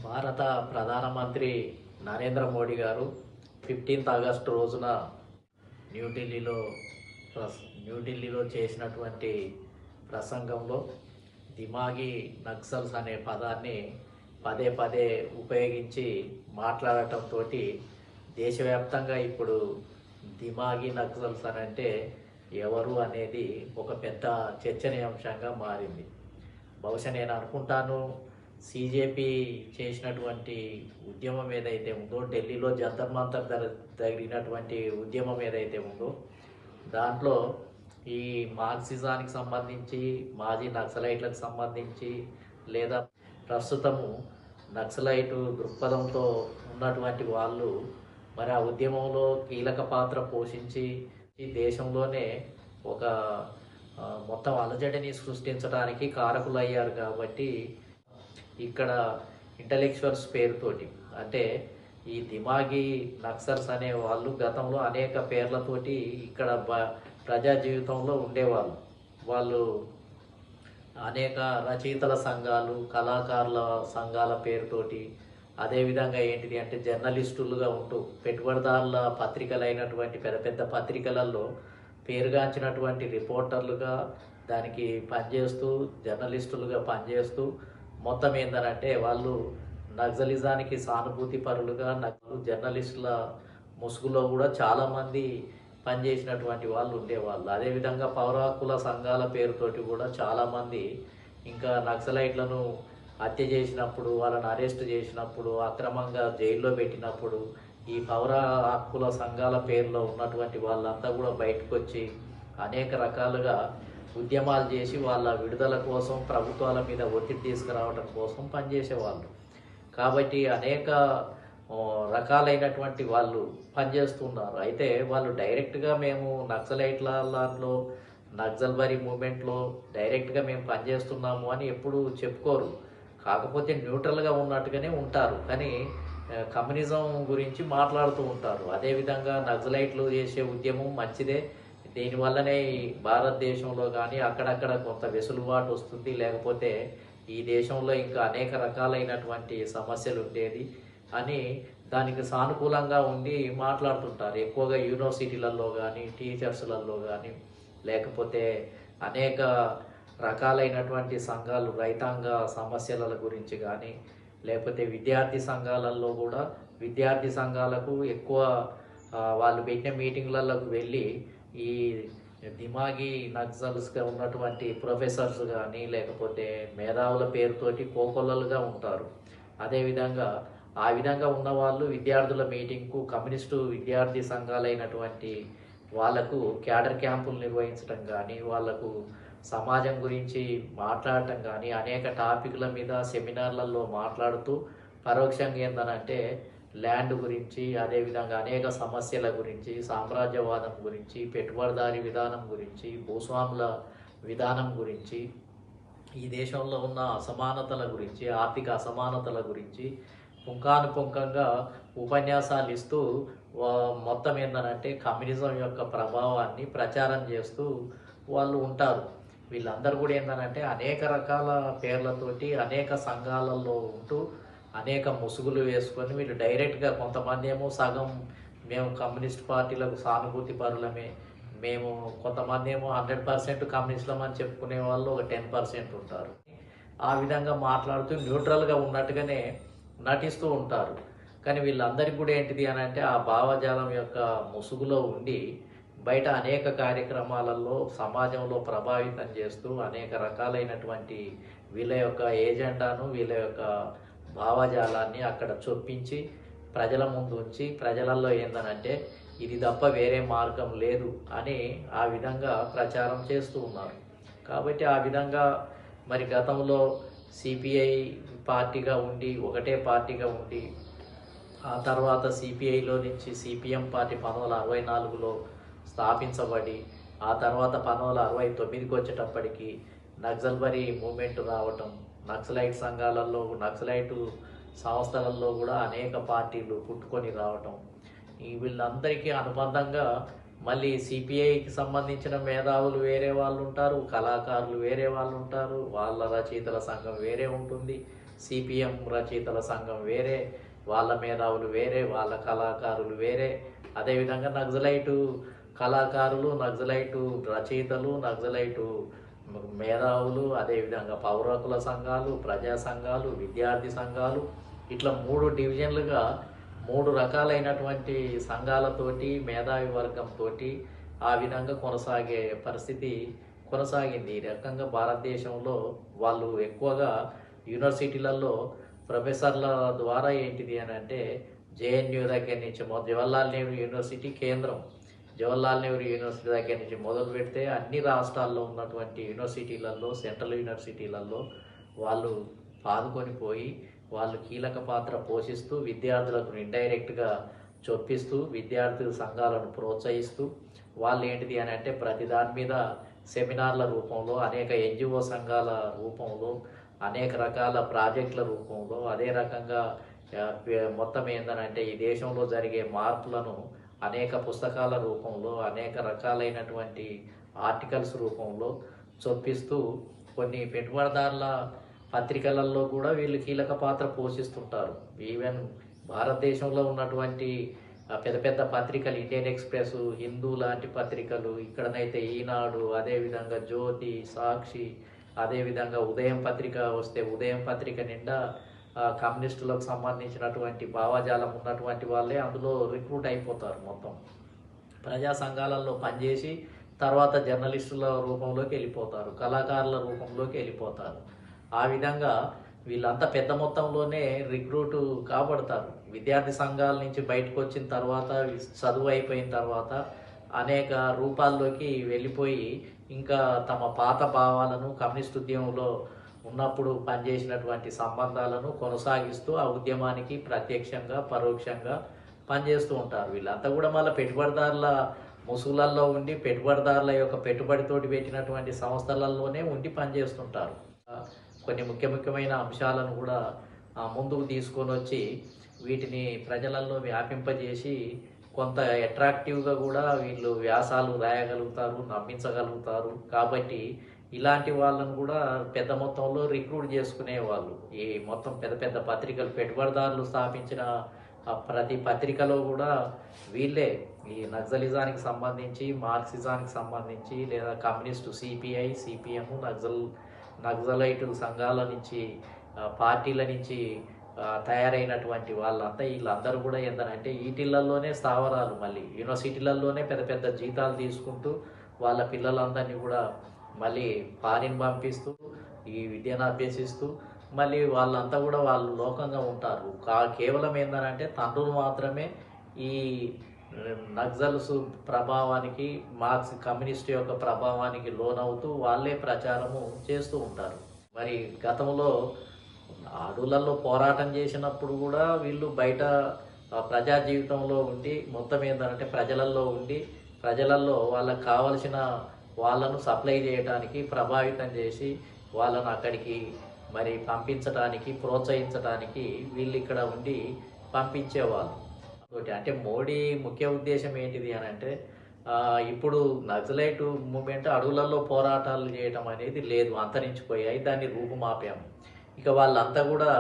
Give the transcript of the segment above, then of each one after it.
భారత ప్రధానమంత్రి నరేంద్ర మోడీ గారు 15th ఆగస్టు రోజున న్యూఢిల్లీలో న్యూఢిల్లీలో చేసినటువంటి ప్రసంగంలో దిమాగి నక్సల్స్ అనే పదాన్ని పదే పదే ఉపయోగించి మాట్లాడటంతో దేశవ్యాప్తంగా ఇప్పుడు దిమాగి నక్సల్స్ అని అంటే ఎవరు అనేది ఒక పెద్ద చర్చనీయాంశంగా మారింది. బహుశా నేను అనుకుంటాను సీజేపీ చేసినటువంటి ఉద్యమం ఏదైతే ఉందో, ఢిల్లీలో జంతర్ మంతర్ జరిగినటువంటి ఉద్యమం ఏదైతే ఉందో దాంట్లో ఈ మార్క్సిజానికి సంబంధించి, మాజీ నక్సలైట్లకు సంబంధించి, లేదా ప్రస్తుతము నక్సలైటు దృక్పథంతో ఉన్నటువంటి వాళ్ళు మరి ఆ ఉద్యమంలో కీలక పాత్ర పోషించి ఈ దేశంలోనే ఒక మొత్తం అలజడిని సృష్టించడానికి కారకులయ్యారు. కాబట్టి ఇక్కడ ఇంటలెక్చువల్స్ పేరుతోటి అంటే ఈ దిమాగి నక్సల్స్ అనే వాళ్ళు గతంలో అనేక పేర్లతోటి ఇక్కడ ప్రజా జీవితంలో ఉండేవాళ్ళు. వాళ్ళు అనేక రచయితల సంఘాలు, కళాకారుల సంఘాల పేరుతోటి, అదేవిధంగా ఏంటిది అంటే జర్నలిస్టులుగా ఉంటూ పెట్టుబడిదారుల పత్రికలైనటువంటి పెద్ద పెద్ద పత్రికలలో పేరుగాంచినటువంటి రిపోర్టర్లుగా దానికి పనిచేస్తూ, జర్నలిస్టులుగా పనిచేస్తూ మొత్తం ఏందనంటే వాళ్ళు నక్సలిజానికి సానుభూతి పరులుగా జర్నలిస్టుల ముసుగులో కూడా చాలామంది పనిచేసినటువంటి వాళ్ళు ఉండేవాళ్ళు. అదేవిధంగా పౌర హక్కుల సంఘాల పేరుతోటి కూడా చాలామంది ఇంకా నక్సలైట్లను హత్య చేసినప్పుడు, వాళ్ళని అరెస్ట్ చేసినప్పుడు, అక్రమంగా జైల్లో పెట్టినప్పుడు ఈ పౌర హక్కుల సంఘాల పేరులో ఉన్నటువంటి వాళ్ళంతా కూడా బయటకు వచ్చి అనేక రకాలుగా ఉద్యమాలు చేసి వాళ్ళ విడుదల కోసం, ప్రభుత్వాల మీద ఒత్తిడి తీసుకురావడం కోసం పనిచేసేవాళ్ళు. కాబట్టి అనేక రకాలైనటువంటి వాళ్ళు పనిచేస్తున్నారు. అయితే వాళ్ళు డైరెక్ట్గా మేము నక్సలైట్లలో, నక్సల్బరీ మూమెంట్లో డైరెక్ట్గా మేము పనిచేస్తున్నాము అని ఎప్పుడు చెప్పుకోరు. కాకపోతే న్యూట్రల్గా ఉన్నట్టుగానే ఉంటారు, కానీ కమ్యూనిజం గురించి మాట్లాడుతూ ఉంటారు. అదేవిధంగా నక్సలైట్లు చేసే ఉద్యమం మంచిదే, దీనివల్లనే భారతదేశంలో కానీ అక్కడక్కడ కొంత వెసులుబాటు వస్తుంది, లేకపోతే ఈ దేశంలో ఇంకా అనేక రకాలైనటువంటి సమస్యలు ఉండేది అని దానికి సానుకూలంగా ఉండి మాట్లాడుతుంటారు. ఎక్కువగా యూనివర్సిటీలలో కానీ, టీచర్స్లలో కానీ, లేకపోతే అనేక రకాలైనటువంటి సంఘాలు రైతాంగ సమస్యల గురించి కానీ, లేకపోతే విద్యార్థి సంఘాలలో కూడా విద్యార్థి సంఘాలకు ఎక్కువ వాళ్ళు పెట్టిన మీటింగ్లకు వెళ్ళి ఈ దిమాగి నక్సల్స్గా ఉన్నటువంటి ప్రొఫెసర్స్ కానీ, లేకపోతే మేధావుల పేరుతోటి కోకొల్లలుగా ఉంటారు. అదేవిధంగా ఆ విధంగా ఉన్నవాళ్ళు విద్యార్థుల మీటింగ్కు, కమ్యూనిస్టు విద్యార్థి సంఘాలైనటువంటి వాళ్లకు క్యాడర్ క్యాంపులు నిర్వహించడం కానీ, వాళ్లకు సమాజం గురించి మాట్లాడటం కానీ, అనేక టాపిక్ల మీద సెమినార్లలో మాట్లాడుతూ పరోక్షంగా ఏందనంటే ల్యాండ్ గురించి, అదేవిధంగా అనేక సమస్యల గురించి, సామ్రాజ్యవాదం గురించి, పెట్టుబడిదారీ విధానం గురించి, భూస్వాముల విధానం గురించి, ఈ దేశంలో ఉన్న అసమానతల గురించి, ఆర్థిక అసమానతల గురించి పుంఖానుపుంఖంగా ఉపన్యాసాలు ఇస్తూ మొత్తం ఏందనంటే కమ్యూనిజం యొక్క ప్రభావాన్ని ప్రచారం చేస్తూ వాళ్ళు ఉంటారు. వీళ్ళందరూ కూడా ఏందనంటే అనేక రకాల పేర్లతోటి అనేక సంఘాలలో ఉంటూ అనేక ముసుగులు వేసుకొని వీళ్ళు డైరెక్ట్గా కొంతమంది ఏమో సగం మేము కమ్యూనిస్ట్ పార్టీలకు సానుభూతి పరులమే, మేము కొంతమంది ఏమో 100% కమ్యూనిస్టులమని చెప్పుకునే వాళ్ళు ఒక 10% ఉంటారు. ఆ విధంగా మాట్లాడుతూ న్యూట్రల్గా ఉన్నట్టుగానే నటిస్తూ ఉంటారు. కానీ వీళ్ళందరికీ కూడా ఏంటిది అని అంటే ఆ భావజాలం యొక్క ముసుగులో ఉండి బయట అనేక కార్యక్రమాలలో సమాజంలో ప్రభావితం చేస్తూ అనేక రకాలైనటువంటి వీళ్ళ యొక్క ఏజెండాను, వీళ్ళ యొక్క భావజాలాన్ని అక్కడ చొప్పించి ప్రజల ముందు ఉంచి ప్రజలలో ఏందనంటే ఇది తప్ప వేరే మార్గం లేదు అని ఆ విధంగా ప్రచారం చేస్తూ ఉన్నారు. కాబట్టి ఆ విధంగా మరి గతంలో సిపిఐ పార్టీగా ఉండి, ఒకటే పార్టీగా ఉండి, ఆ తర్వాత సిపిఐలో నుంచి సిపిఎం పార్టీ 1964లో స్థాపించబడి, ఆ తర్వాత 1969కి వచ్చేటప్పటికి నక్సల్బరీ మూమెంట్ రావటం, నక్సలైట్ సంఘాలలో, నక్సలైట్ సంస్థలలో కూడా అనేక పార్టీలు పుట్టుకొని రావటం, ఈ వీళ్ళందరికీ అనుబంధంగా మళ్ళీ సిపిఐకి సంబంధించిన మేధావులు వేరే వాళ్ళు ఉంటారు, కళాకారులు వేరే వాళ్ళు ఉంటారు, వాళ్ళ రచయితల సంఘం వేరే ఉంటుంది, సిపిఎం రచయితల సంఘం వేరే, వాళ్ళ మేధావులు వేరే, వాళ్ళ కళాకారులు వేరే, అదేవిధంగా నక్సలైటు కళాకారులు, నక్సలైటు రచయితలు, నక్సలైటు మేధావులు, అదేవిధంగా పౌర హక్కుల సంఘాలు, ప్రజా సంఘాలు, విద్యార్థి సంఘాలు, ఇట్లా 3 డివిజన్లుగా 3 రకాలైనటువంటి సంఘాలతోటి, మేధావి వర్గంతో ఆ విధంగా కొనసాగే పరిస్థితి కొనసాగింది. ఈ రకంగా భారతదేశంలో వాళ్ళు ఎక్కువగా యూనివర్సిటీలలో ప్రొఫెసర్ల ద్వారా ఏంటిది అని అంటే జేఎన్యూ దగ్గర నుంచి జవహర్లాల్ నెహ్రూ యూనివర్సిటీ కేంద్రం, జవహర్లాల్ నెహ్రూ యూనివర్సిటీ దగ్గర నుంచి మొదలు పెడితే అన్ని రాష్ట్రాల్లో ఉన్నటువంటి యూనివర్సిటీలలో, సెంట్రల్ యూనివర్సిటీలలో వాళ్ళు పాల్గొని పోయి వాళ్ళు కీలక పాత్ర పోషిస్తూ విద్యార్థులకు ఇండైరెక్ట్గా చొప్పిస్తూ విద్యార్థుల సంఘాలను ప్రోత్సహిస్తూ వాళ్ళు ఏంటిది అని అంటే ప్రతి దాని మీద సెమినార్ల రూపంలో, అనేక ఎన్జిఓ సంఘాల రూపంలో, అనేక రకాల ప్రాజెక్టుల రూపంలో, అదే రకంగా మొత్తం ఏంటంటే ఈ దేశంలో జరిగే మార్పులను అనేక పుస్తకాల రూపంలో, అనేక రకాలైనటువంటి ఆర్టికల్స్ రూపంలో చొప్పిస్తూ కొన్ని పెట్టుబడిదారుల పత్రికలలో కూడా వీళ్ళు కీలక పాత్ర పోషిస్తుంటారు. ఈవెన్ భారతదేశంలో ఉన్నటువంటి పెద్ద పెద్ద పత్రికలు, ఇండియన్ ఎక్స్ప్రెస్, హిందూ లాంటి పత్రికలు, ఇక్కడనైతే ఈనాడు, అదేవిధంగా జ్యోతి, సాక్షి, అదేవిధంగా ఉదయం పత్రిక వస్తే ఉదయం పత్రిక నిండా కమ్యూనిస్టులకు సంబంధించినటువంటి భావజాలం ఉన్నటువంటి వాళ్ళే అందులో రిక్రూట్ అయిపోతారు. మొత్తం ప్రజా సంఘాలలో పనిచేసి తర్వాత జర్నలిస్టుల రూపంలోకి వెళ్ళిపోతారు, కళాకారుల రూపంలోకి వెళ్ళిపోతారు. ఆ విధంగా వీళ్ళంతా పెద్ద మొత్తంలోనే రిక్రూట్ కాబడతారు. విద్యార్థి సంఘాల నుంచి బయటకు వచ్చిన తర్వాత, చదువు అయిపోయిన తర్వాత అనేక రూపాల్లోకి వెళ్ళిపోయి ఇంకా తమ పాత భావాలను, కమ్యూనిస్ట్ ఉద్యమంలో ఉన్నప్పుడు పనిచేసినటువంటి సంబంధాలను కొనసాగిస్తూ ఆ ఉద్యమానికి ప్రత్యక్షంగా పరోక్షంగా పనిచేస్తూ ఉంటారు. వీళ్ళంతా కూడా మళ్ళీ పెట్టుబడిదారుల ముసుగులలో ఉండి, పెట్టుబడిదారుల యొక్క పెట్టుబడితోటి పెట్టినటువంటి సంస్థలలోనే ఉండి పనిచేస్తుంటారు. కొన్ని ముఖ్యమైన అంశాలను కూడా ముందుకు తీసుకొని వచ్చి వీటిని ప్రజలలో వ్యాపింపజేసి కొంత అట్రాక్టివ్గా కూడా వీళ్ళు వ్యాసాలు రాయగలుగుతారు, నమ్మించగలుగుతారు. కాబట్టి ఇలాంటి వాళ్ళను కూడా పెద్ద మొత్తంలో రిక్రూట్ చేసుకునేవాళ్ళు. ఈ మొత్తం పెద్ద పెద్ద పత్రికలు, పెట్టుబడిదారులు స్థాపించిన ప్రతి పత్రికలో కూడా వీళ్ళే ఈ నక్సలిజానికి సంబంధించి, మార్క్సిజానికి సంబంధించి, లేదా కమ్యూనిస్టు సిపిఐ, సిపిఎం, నక్సలైటు సంఘాల నుంచి, పార్టీల నుంచి తయారైనటువంటి వాళ్ళంతా వీళ్ళందరూ కూడా ఏంటంటే వీటిలలోనే స్థావరాలు, మళ్ళీ యూనివర్సిటీలలోనే పెద్ద పెద్ద జీతాలు తీసుకుంటూ వాళ్ళ పిల్లలందరినీ కూడా మళ్ళీ ఫారిన్ పంపిస్తూ ఈ విద్యను అభ్యసిస్తూ మళ్ళీ వాళ్ళంతా కూడా వాళ్ళు లోకంగా ఉంటారు. కేవలం ఏంటంటే తండ్రులు మాత్రమే ఈ నక్సల్స్ ప్రభావానికి, మార్క్స్ కమ్యూనిస్ట్ యొక్క ప్రభావానికి లోనవుతూ వాళ్ళే ప్రచారము చేస్తూ ఉంటారు. మరి గతంలో అడవులలో పోరాటం చేసినప్పుడు కూడా వీళ్ళు బయట ప్రజా జీవితంలో ఉండి మొత్తం ఏంటంటే ప్రజలలో ఉండి, ప్రజలలో వాళ్ళకు కావలసిన వాళ్ళను సప్లై చేయడానికి, ప్రభావితం చేసి వాళ్ళను అక్కడికి మరి పంపించడానికి, ప్రోత్సహించడానికి వీళ్ళు ఇక్కడ ఉండి పంపించేవాళ్ళు. అంటే మోడీ ముఖ్య ఉద్దేశం ఏంటిది అని అంటే ఇప్పుడు నక్సలైట్ మూమెంట్ అడవులలో పోరాటాలు చేయడం అనేది లేదు, అంతరించిపోయాయి, దాన్ని రూపుమాపాము. ఇక వాళ్ళంతా కూడా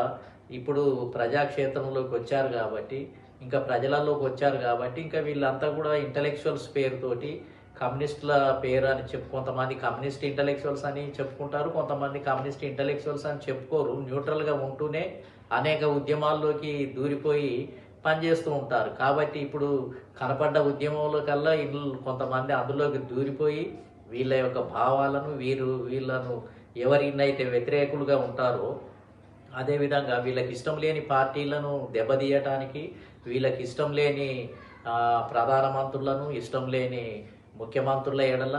ఇప్పుడు ప్రజాక్షేత్రంలోకి వచ్చారు కాబట్టి, ఇంకా ప్రజలలోకి వచ్చారు కాబట్టి, ఇంకా వీళ్ళంతా కూడా ఇంటలెక్చువల్స్ పేరుతోటి కమ్యూనిస్టుల పేరు అని కొంతమంది కమ్యూనిస్ట్ ఇంటలెక్చువల్స్ అని చెప్పుకుంటారు, కొంతమంది కమ్యూనిస్ట్ ఇంటలెక్చువల్స్ అని చెప్పుకోరు. న్యూట్రల్గా ఉంటూనే అనేక ఉద్యమాల్లోకి దూరిపోయి పనిచేస్తూ ఉంటారు. కాబట్టి ఇప్పుడు కనపడ్డ ఉద్యమంలో కల్లా కొంతమంది అందులోకి దూరిపోయి వీళ్ళ యొక్క భావాలను, వీళ్ళను ఎవరినైతే వ్యతిరేకులుగా ఉంటారో అదేవిధంగా వీళ్ళకి ఇష్టం లేని పార్టీలను దెబ్బతీయటానికి, వీళ్ళకి ఇష్టం లేని ప్రధానమంత్రులను, ఇష్టం లేని ముఖ్యమంత్రుల ఎడల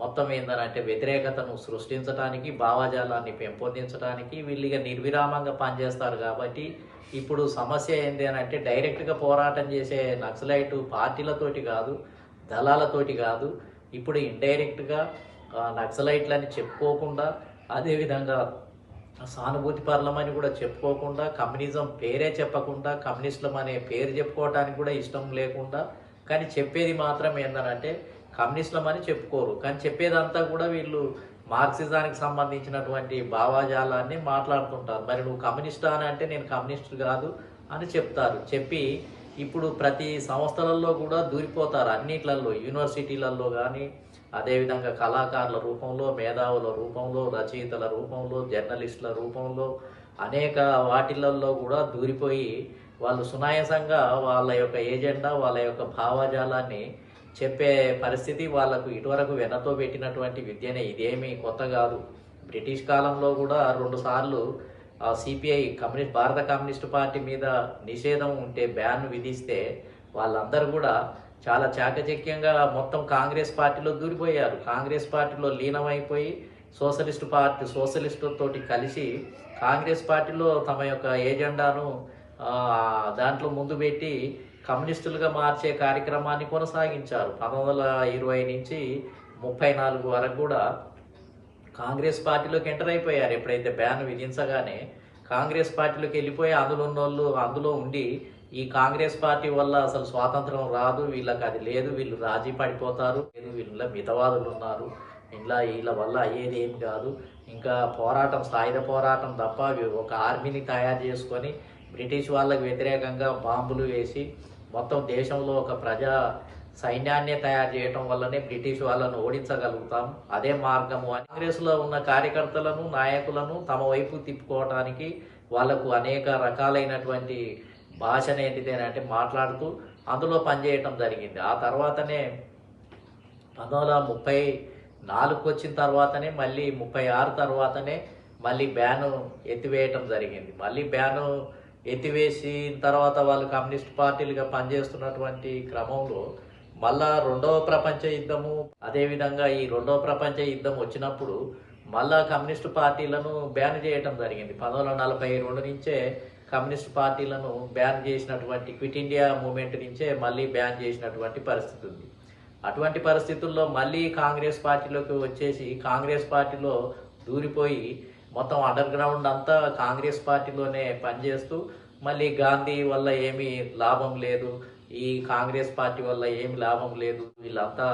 మొత్తం ఏంటంటే వ్యతిరేకతను సృష్టించడానికి, భావజాలాన్ని పెంపొందించడానికి వీళ్ళుగా నిర్విరామంగా పనిచేస్తారు. కాబట్టి ఇప్పుడు సమస్య ఏంటి అని అంటే డైరెక్ట్గా పోరాటం చేసే నక్సలైటు పార్టీలతోటి కాదు, దళాలతోటి కాదు, ఇప్పుడు ఇండైరెక్ట్గా నక్సలైట్లని చెప్పుకోకుండా, అదేవిధంగా సానుభూతి పరులమని కూడా చెప్పుకోకుండా, కమ్యూనిజం పేరే చెప్పకుండా, కమ్యూనిస్టులం అనే పేరు చెప్పుకోవడానికి కూడా ఇష్టం లేకుండా, కానీ చెప్పేది మాత్రం ఏంటంటే కమ్యూనిస్టులం అని చెప్పుకోరు, కానీ చెప్పేదంతా కూడా వీళ్ళు మార్క్సిజానికి సంబంధించినటువంటి భావాజాలాన్ని మాట్లాడుతుంటారు. మరి నువ్వు కమ్యూనిస్టా అని అంటే నేను కమ్యూనిస్ట్ కాదు అని చెప్తారు. చెప్పి ఇప్పుడు ప్రతి సంస్థలలో కూడా దూరిపోతారు. అన్నిట్లలో యూనివర్సిటీలలో కానీ, అదేవిధంగా కళాకారుల రూపంలో, మేధావుల రూపంలో, రచయితల రూపంలో, జర్నలిస్టుల రూపంలో అనేక వాటిలలో కూడా దూరిపోయి వాళ్ళు సునాయాసంగా వాళ్ళ యొక్క ఏజెండా, వాళ్ళ యొక్క భావజాలాన్ని చెప్పే పరిస్థితి వాళ్ళకు ఇటువరకు వెనతో పెట్టినటువంటి విద్యనే. ఇదేమీ కొత్త కాదు. బ్రిటిష్ కాలంలో కూడా 2 సార్లు సిపిఐ భారత కమ్యూనిస్టు పార్టీ మీద నిషేధం ఉంటే, బ్యాన్ విధిస్తే వాళ్ళందరూ కూడా చాలా చాకచక్యంగా మొత్తం కాంగ్రెస్ పార్టీలో దూరిపోయారు. కాంగ్రెస్ పార్టీలో లీనమైపోయి సోషలిస్టులతోటి కలిసి కాంగ్రెస్ పార్టీలో తమ యొక్క ఏజెండాను దాంట్లో ముందు పెట్టి కమ్యూనిస్టులుగా మార్చే కార్యక్రమాన్ని కొనసాగించారు. 1920 నుంచి 34 వరకు కూడా కాంగ్రెస్ పార్టీలోకి ఎంటర్ అయిపోయారు. ఎప్పుడైతే బ్యాన్ విధించగానే కాంగ్రెస్ పార్టీలోకి వెళ్ళిపోయి అందులో ఉండి ఈ కాంగ్రెస్ పార్టీ వల్ల అసలు స్వాతంత్రం రాదు, వీళ్ళకి అది లేదు, వీళ్ళు రాజీ పడిపోతారు, వీళ్ళ మితవాదులు ఉన్నారు, వీళ్ళ వల్ల అయ్యేది ఏం కాదు, ఇంకా పోరాటం సాయుధ పోరాటం తప్ప ఒక ఆర్మీని తయారు చేసుకొని బ్రిటిష్ వాళ్ళకి వ్యతిరేకంగా బాంబులు వేసి మొత్తం దేశంలో ఒక ప్రజా సైన్యాన్నే తయారు చేయటం వల్లనే బ్రిటిష్ వాళ్ళను ఓడించగలుగుతాం, అదే మార్గము అని కాంగ్రెస్లో ఉన్న కార్యకర్తలను, నాయకులను తమ వైపు తిప్పుకోవటానికి వాళ్లకు అనేక రకాలైనటువంటి భాషను ఏంటిదేనంటే మాట్లాడుతూ అందులో పనిచేయటం జరిగింది. ఆ తర్వాతనే 1934 వచ్చిన తర్వాతనే మళ్ళీ 36 తర్వాతనే మళ్ళీ బ్యాను ఎత్తివేయటం జరిగింది. మళ్ళీ బ్యాను ఎత్తివేసిన తర్వాత వాళ్ళు కమ్యూనిస్ట్ పార్టీలుగా పనిచేస్తున్నటువంటి క్రమంలో మళ్ళా 2వ ప్రపంచ యుద్ధము, అదేవిధంగా ఈ 2వ ప్రపంచ యుద్ధం వచ్చినప్పుడు మళ్ళా కమ్యూనిస్టు పార్టీలను బ్యాన్ చేయటం జరిగింది. 1942 నుంచే కమ్యూనిస్ట్ పార్టీలను బ్యాన్ చేసినటువంటి క్విట్ ఇండియా మూమెంట్ నుంచే మళ్ళీ బ్యాన్ చేసినటువంటి పరిస్థితి ఉంది. అటువంటి పరిస్థితుల్లో మళ్ళీ కాంగ్రెస్ పార్టీలోకి వచ్చేసి కాంగ్రెస్ పార్టీలో దూరిపోయి మొత్తం అండర్ గ్రౌండ్ అంతా కాంగ్రెస్ పార్టీలోనే పనిచేస్తూ మళ్ళీ గాంధీ వల్ల ఏమీ లాభం లేదు, ఈ కాంగ్రెస్ పార్టీ వల్ల ఏమి లాభం లేదు, వీళ్ళంతా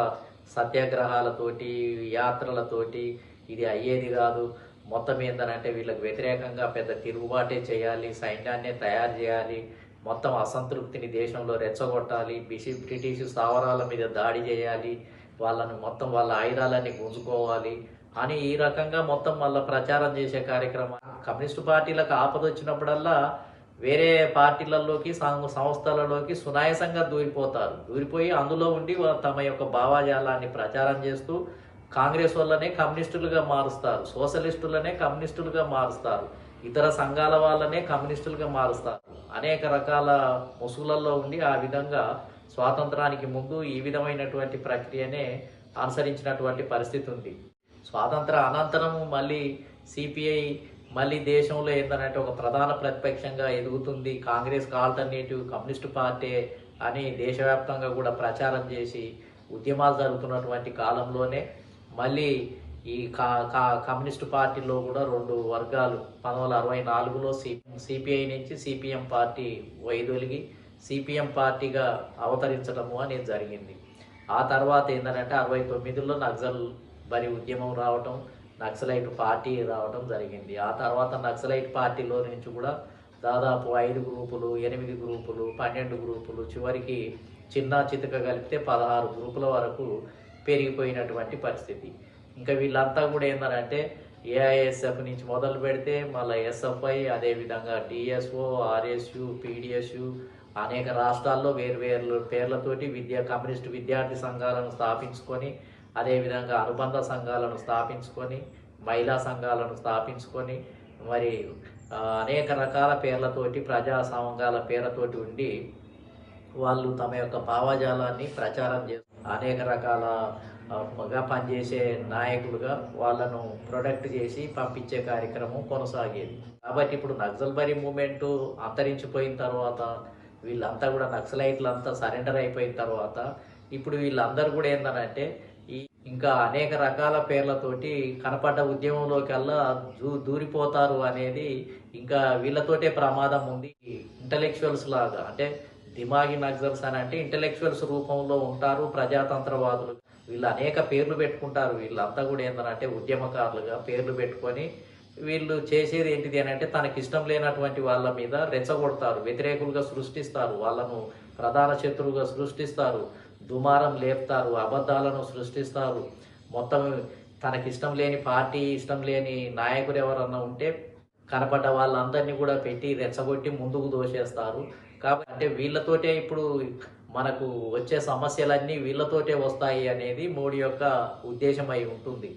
సత్యాగ్రహాలతోటి యాత్రలతోటి ఇది అయ్యేది కాదు, మొత్తం ఏంటంటే వీళ్ళకి వ్యతిరేకంగా పెద్ద తిరుగుబాటే చేయాలి, సైన్యాన్నే తయారు చేయాలి, మొత్తం అసంతృప్తిని దేశంలో రెచ్చగొట్టాలి, బ్రిటిష్ స్థావరాల మీద దాడి చేయాలి, వాళ్ళని మొత్తం వాళ్ళ ఆయుధాలన్నీ గుంజుకోవాలి అని ఈ రకంగా మొత్తం మళ్ళీ ప్రచారం చేసే కార్యక్రమం. కమ్యూనిస్టు పార్టీలకు ఆపద వచ్చినప్పుడల్లా వేరే పార్టీలలోకి సంస్థలలోకి సునాయాసంగా దూరిపోయి అందులో ఉండి తమ యొక్క భావాజాలాన్ని ప్రచారం చేస్తూ కాంగ్రెస్ వల్లనే కమ్యూనిస్టులుగా మారుస్తారు, సోషలిస్టులనే కమ్యూనిస్టులుగా మారుస్తారు, ఇతర సంఘాల వాళ్ళనే కమ్యూనిస్టులుగా మారుస్తారు. అనేక రకాల ముసుగులలో ఉండి ఆ విధంగా స్వాతంత్రానికి ముందు ఈ విధమైనటువంటి ప్రక్రియనే అనుసరించినటువంటి పరిస్థితి ఉంది. స్వాతంత్ర అనంతరం మళ్ళీ సిపిఐ మళ్ళీ దేశంలో ఏంటంటే ఒక ప్రధాన ప్రతిపక్షంగా ఎదుగుతుంది, కాంగ్రెస్కి ఆల్టర్నేటివ్ కమ్యూనిస్టు పార్టీ అని దేశవ్యాప్తంగా కూడా ప్రచారం చేసి ఉద్యమాలు జరుగుతున్నటువంటి కాలంలోనే మళ్ళీ ఈ కమ్యూనిస్టు పార్టీలో కూడా 2 వర్గాలు 1964లో సిపిఐ నుంచి సిపిఎం పార్టీ వైదొలిగి సిపిఎం పార్టీగా అవతరించడము అనేది జరిగింది. ఆ తర్వాత ఏంటంటే 69లో నక్సల్ బరి ఉద్యమం రావటం, నక్సలైట్ పార్టీ రావడం జరిగింది. ఆ తర్వాత నక్సలైట్ పార్టీలో నుంచి కూడా దాదాపు 5 గ్రూపులు, 8 గ్రూపులు, 12 గ్రూపులు, చివరికి చిన్న చితక కలిపితే 16 గ్రూపుల వరకు పెరిగిపోయినటువంటి పరిస్థితి. ఇంకా వీళ్ళంతా కూడా ఏంటంటే ఏఐఎస్ఎఫ్ నుంచి మొదలు పెడితే మళ్ళీ ఎస్ఎఫ్ఐ, అదేవిధంగా డిఎస్ఓ, ఆర్ఎస్యు, పీడిఎస్యు అనేక రాష్ట్రాల్లో వేర్వేరు పేర్లతోటి కమ్యూనిస్టు విద్యార్థి సంఘాలను స్థాపించుకొని, అదేవిధంగా అనుబంధ సంఘాలను స్థాపించుకొని, మహిళా సంఘాలను స్థాపించుకొని, మరి అనేక రకాల పేర్లతోటి ప్రజా సంఘాల పేర్లతోటి ఉండి వాళ్ళు తమ యొక్క భావజాలాన్ని ప్రచారం చేస్తారు. అనేక రకాలగా పనిచేసే నాయకులుగా వాళ్ళను ప్రొడక్ట్ చేసి పంపించే కార్యక్రమం కొనసాగేది. కాబట్టి ఇప్పుడు నక్సల్బరీ మూమెంట్ అంతరించిపోయిన తర్వాత వీళ్ళంతా కూడా నక్సలైట్లంతా సరెండర్ అయిపోయిన తర్వాత ఇప్పుడు వీళ్ళందరూ కూడా ఏంటంటే ఇంకా అనేక రకాల పేర్లతోటి కనపడ్డ ఉద్యమంలోకల్లా దూరిపోతారు అనేది ఇంకా వీళ్ళతోటే ప్రమాదం ఉంది. ఇంటలెక్చువల్స్ లాగా అంటే దిమాగి నక్సల్స్ అని అంటే ఇంటలెక్చువల్స్ రూపంలో ఉంటారు, ప్రజాతంత్రవాదులు. వీళ్ళు అనేక పేర్లు పెట్టుకుంటారు. వీళ్ళంతా కూడా ఏంటంటే ఉద్యమకారులుగా పేర్లు పెట్టుకొని వీళ్ళు చేసేది ఏంటిది అని అంటే తనకిష్టం లేనటువంటి వాళ్ళ మీద రెచ్చగొడతారు, వ్యతిరేకులుగా సృష్టిస్తారు, వాళ్ళను ప్రధాన శత్రువుగా సృష్టిస్తారు, దుమారం లేపుతారు, అబద్ధాలను సృష్టిస్తారు. మొత్తం తనకిష్టం లేని పార్టీ, ఇష్టం లేని నాయకుడు ఎవరన్నా ఉంటే కనపడ్డ వాళ్ళందరినీ కూడా పెట్టి రెచ్చగొట్టి ముందుకు దోసేస్తారు. కాబట్టి అంటే వీళ్ళతోటే ఇప్పుడు మనకు వచ్చే సమస్యలన్నీ వీళ్ళతోటే వస్తాయి అనేది మోడీ యొక్క ఉద్దేశం అయి ఉంటుంది.